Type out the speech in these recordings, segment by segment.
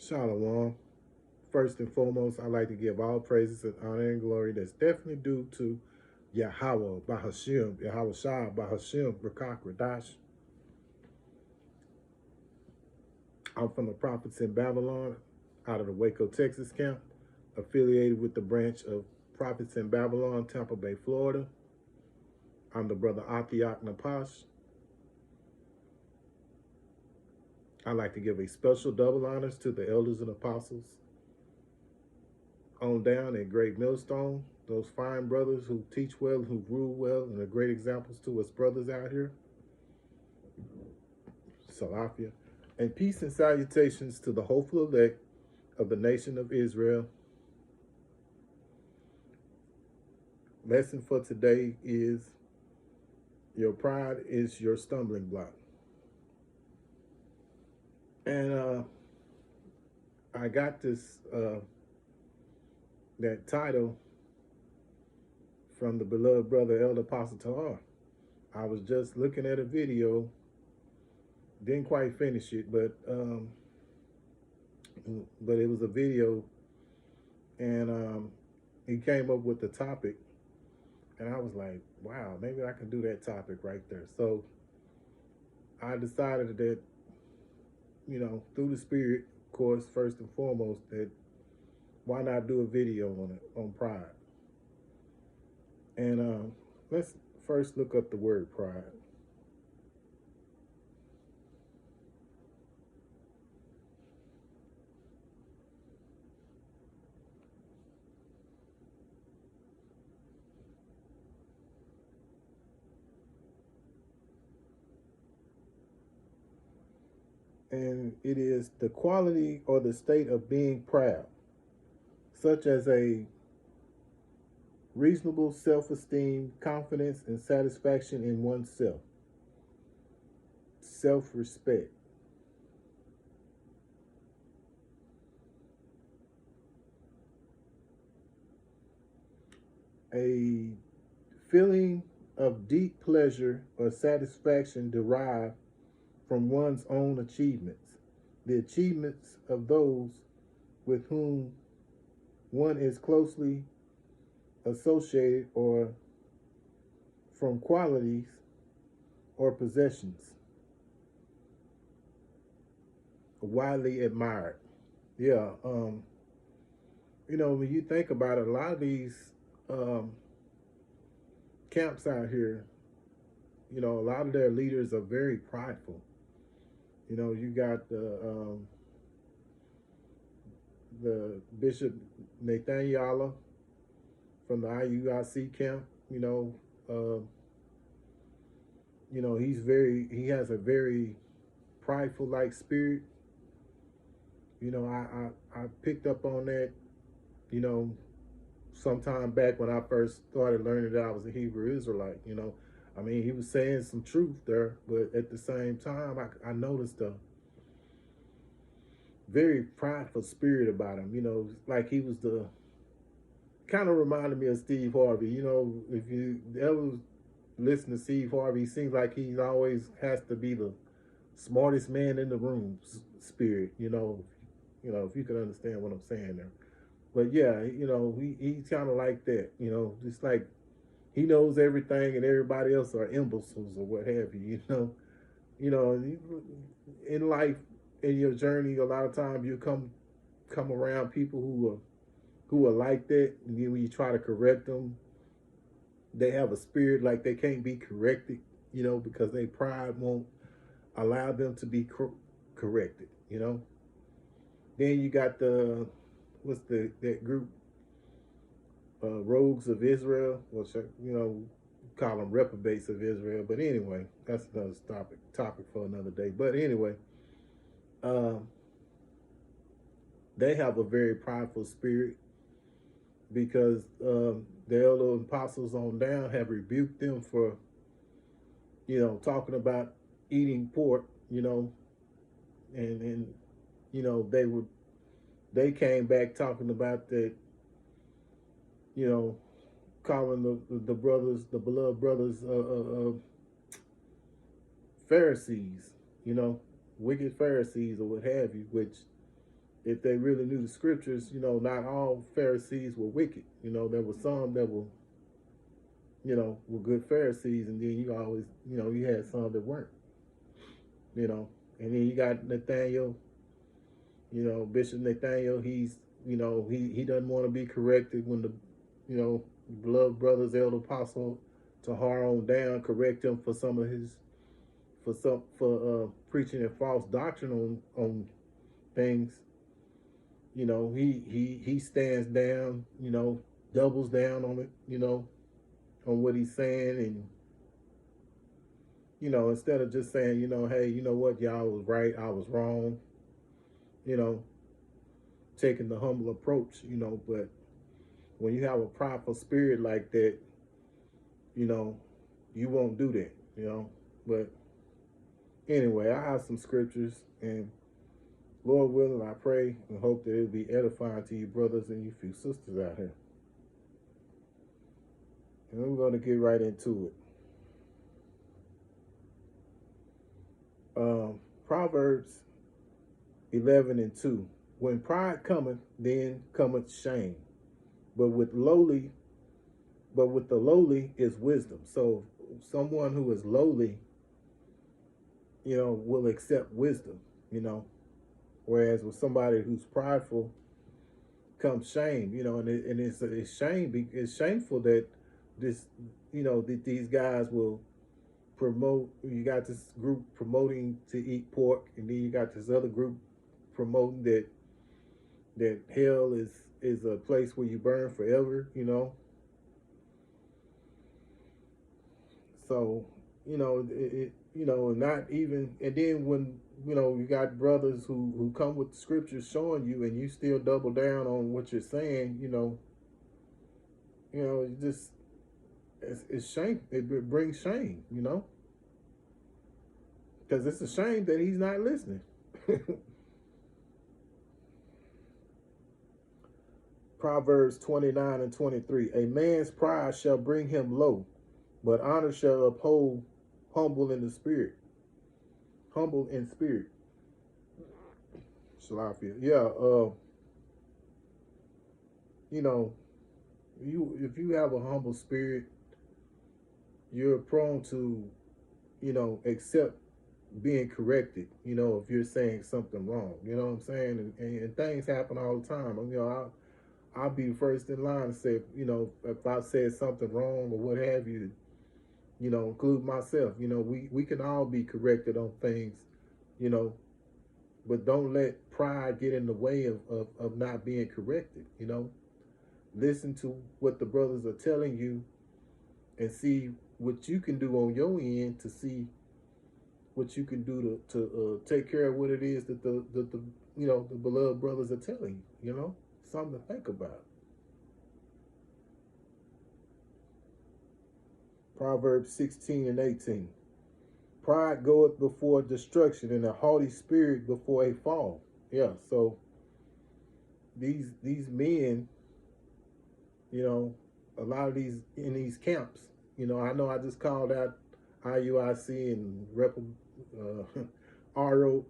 Shalom. First and foremost, I like to give all praises and honor and glory that's definitely due to Yahweh, Bahashim, Yahweh Shah, Bahashim, Rakak, Radash. I'm from the Prophets in Babylon, out of the Waco, Texas camp, affiliated with the branch of Prophets in Babylon, Tampa Bay, Florida. I'm the brother Athiak Napash. I like to give a special double honors to the elders and apostles on down at Great Millstone, those fine brothers who teach well, who rule well, and are great examples to us brothers out here. Salafia. And peace and salutations to the hopeful elect of the nation of Israel. Lesson for today is your pride is your stumbling block. And I got this that title from the beloved brother Elder Apostle Tahar. I was just looking at a video, didn't quite finish it, but it was a video, and he came up with the topic, and I was like, wow, maybe I can do that topic right there. So I decided that, through the Spirit, of course, first and foremost, that why not do a video on it, on pride? And let's first look up the word pride. And it is the quality or the state of being proud, such as a reasonable self-esteem, confidence, and satisfaction in oneself, self-respect. A feeling of deep pleasure or satisfaction derived from one's own achievements, the achievements of those with whom one is closely associated, or from qualities or possessions widely admired. Yeah, when you think about it, a lot of these camps out here, a lot of their leaders are very prideful. You got the Bishop Nathaniel from the IUIC camp. He has a very prideful like spirit. I picked up on that, sometime back when I first started learning that I was a Hebrew Israelite. He was saying some truth there, but at the same time, I noticed a very prideful spirit about him. Like he was kind of reminded me of Steve Harvey. If you ever listen to Steve Harvey, he seems like he always has to be the smartest man in the room spirit. If you can understand what I'm saying there. But yeah, he's kind of like that. Just like he knows everything and everybody else are imbeciles or what have you. In life, in your journey, a lot of times you come around people who are like that, and then when you try to correct them, they have a spirit like they can't be corrected, because their pride won't allow them to be corrected. Then you got that group, rogues of Israel, which call them reprobates of Israel. But anyway, that's another topic for another day. But anyway, they have a very prideful spirit, because the elder apostles on down have rebuked them for talking about eating pork, and they came back talking about that, calling the brothers, the beloved brothers, Pharisees, wicked Pharisees or what have you, which if they really knew the scriptures, not all Pharisees were wicked. There were some that were good Pharisees, and then you always, you had some that weren't. And then you got Nathaniel, Bishop Nathaniel. He's, he doesn't want to be corrected when the, beloved brothers, elder apostle Tahar on down, correct him for some of his, for preaching a false doctrine on things. He stands down, doubles down on it, on what he's saying, and instead of just saying, hey, you know what, y'all was right, I was wrong, taking the humble approach, but when you have a prideful spirit like that, you won't do that, But anyway, I have some scriptures, and Lord willing, I pray and hope that it'll be edifying to you brothers and you few sisters out here. And we're going to get right into it. Proverbs 11:2. When pride cometh, then cometh shame. But with the lowly is wisdom. So someone who is lowly, will accept wisdom, Whereas with somebody who's prideful comes shame, and it's shame. It's shameful that this, that these guys will promote. You got this group promoting to eat pork, and then you got this other group promoting that hell is a place where you burn forever, So, not even, and then when, you got brothers who come with the scriptures showing you, and you still double down on what you're saying, it just, it's shame. It brings shame, because it's a shame that he's not listening. Proverbs 29:23. A man's pride shall bring him low, but honor shall uphold humble in the spirit. Humble in spirit. Salafia. Yeah, if you have a humble spirit, you're prone to, accept being corrected, if you're saying something wrong. You know what I'm saying? And things happen all the time. I'll be the first in line to say, if I said something wrong or what have you, include myself. We can all be corrected on things, but don't let pride get in the way of not being corrected. Listen to what the brothers are telling you and see what you can do on your end to see what you can do to take care of what it is that the the beloved brothers are telling you. Something to think about. Proverbs 16:18. Pride goeth before destruction, and a haughty spirit before a fall. Yeah, so these men, a lot of these in these camps, I know I just called out IUIC and RO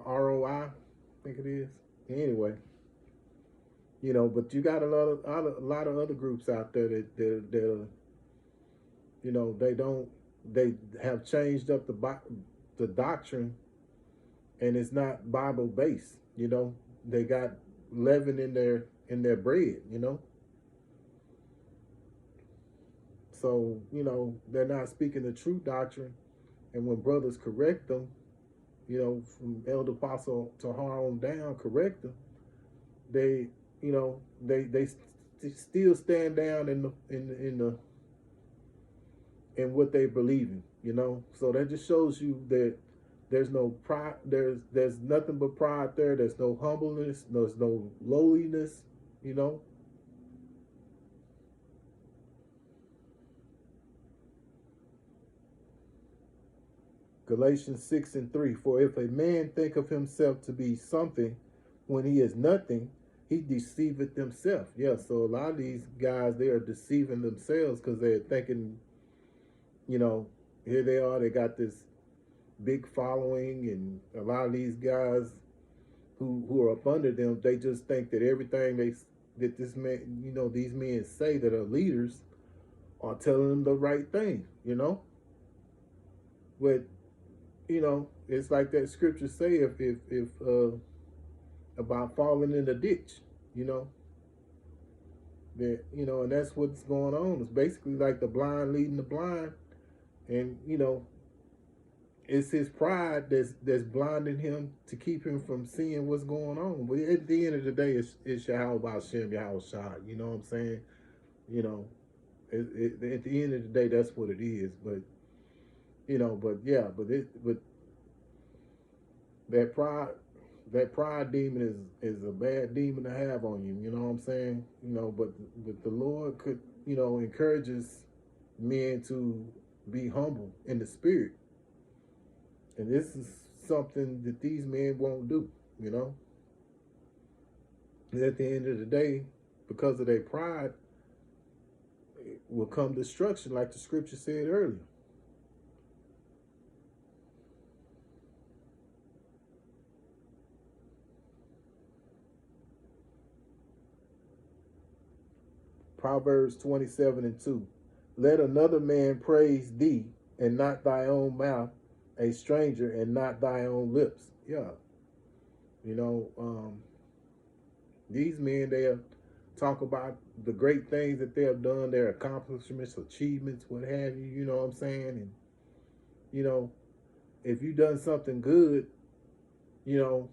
ROI, I think it is. Anyway, but you got a lot of other groups out there that they have changed up the doctrine, and it's not Bible based. They got leaven in their bread. So they're not speaking the true doctrine, and when brothers correct them, from Elder Apostle Tahar on down, correct them, they they still stand down in what they believe in. So that just shows you that there's no pride, there's nothing but pride there. There's no humbleness, there's no lowliness. Galatians 6:3. For if a man think of himself to be something when he is nothing, he deceiveth himself. Yeah, so a lot of these guys, they are deceiving themselves because they're thinking, here they are. They got this big following, and a lot of these guys who are up under them, they just think that everything that this man, these men say that are leaders are telling them the right thing, But it's like that scripture say, if about falling in the ditch, you know, that and that's what's going on. It's basically like the blind leading the blind, and it's his pride that's blinding him to keep him from seeing what's going on. But at the end of the day, it's Yahweh Hashem, Yahweh Shah. You know what I'm saying? You know, at the end of the day, that's what it is. But but that pride demon is a bad demon to have on you. You know what I'm saying? But the Lord could encourages men to be humble in the spirit. And this is something that these men won't do, And at the end of the day, because of their pride, will come destruction, like the scripture said earlier. Proverbs 27:2. Let another man praise thee, and not thy own mouth, a stranger, and not thy own lips. Yeah. These men, they talk about the great things that they have done, their accomplishments, achievements, what have you, you know what I'm saying? And, if you done something good, it's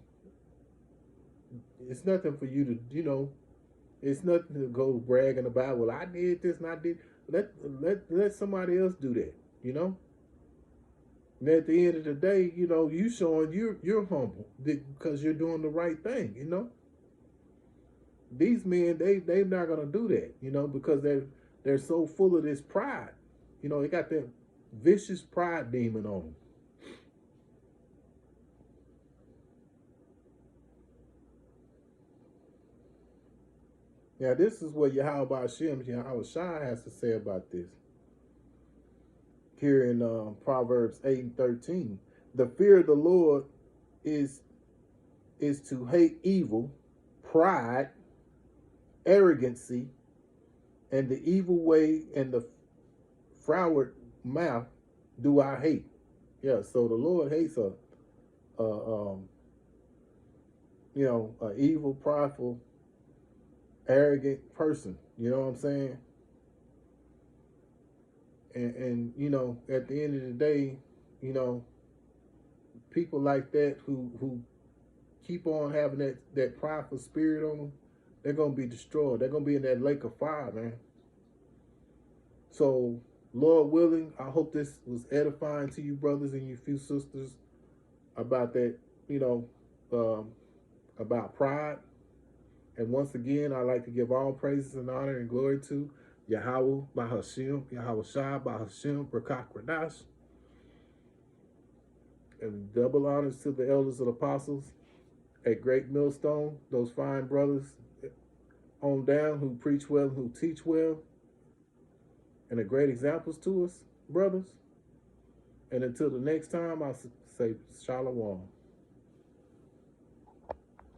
nothing for you to, it's nothing to go bragging about, well, I did this and I did. Let somebody else do that, And at the end of the day, you showing you're humble because you're doing the right thing, These men, they're not gonna do that, because they're so full of this pride. They got that vicious pride demon on them. Now, this is what Yahweh Hashem, Yahweh Shai has to say about this. Here in Proverbs 8:13, the fear of the Lord is to hate evil, pride, arrogancy, and the evil way and the froward mouth do I hate. Yeah, so the Lord hates a evil, prideful, arrogant person. You know what I'm saying? And at the end of the day, people like that who keep on having that prideful spirit on them, they're gonna be destroyed. They're gonna be in that lake of fire, man. So, Lord willing, I hope this was edifying to you, brothers and you few sisters, about that, about pride. And once again, I like to give all praises and honor and glory to Yahweh Bahashim, Yahweh Shai Bahashim, Rakak Radash. And double honors to the elders and apostles at Great Millstone, those fine brothers on down who preach well, who teach well, and are great examples to us, brothers. And until the next time, I'll say Shalom.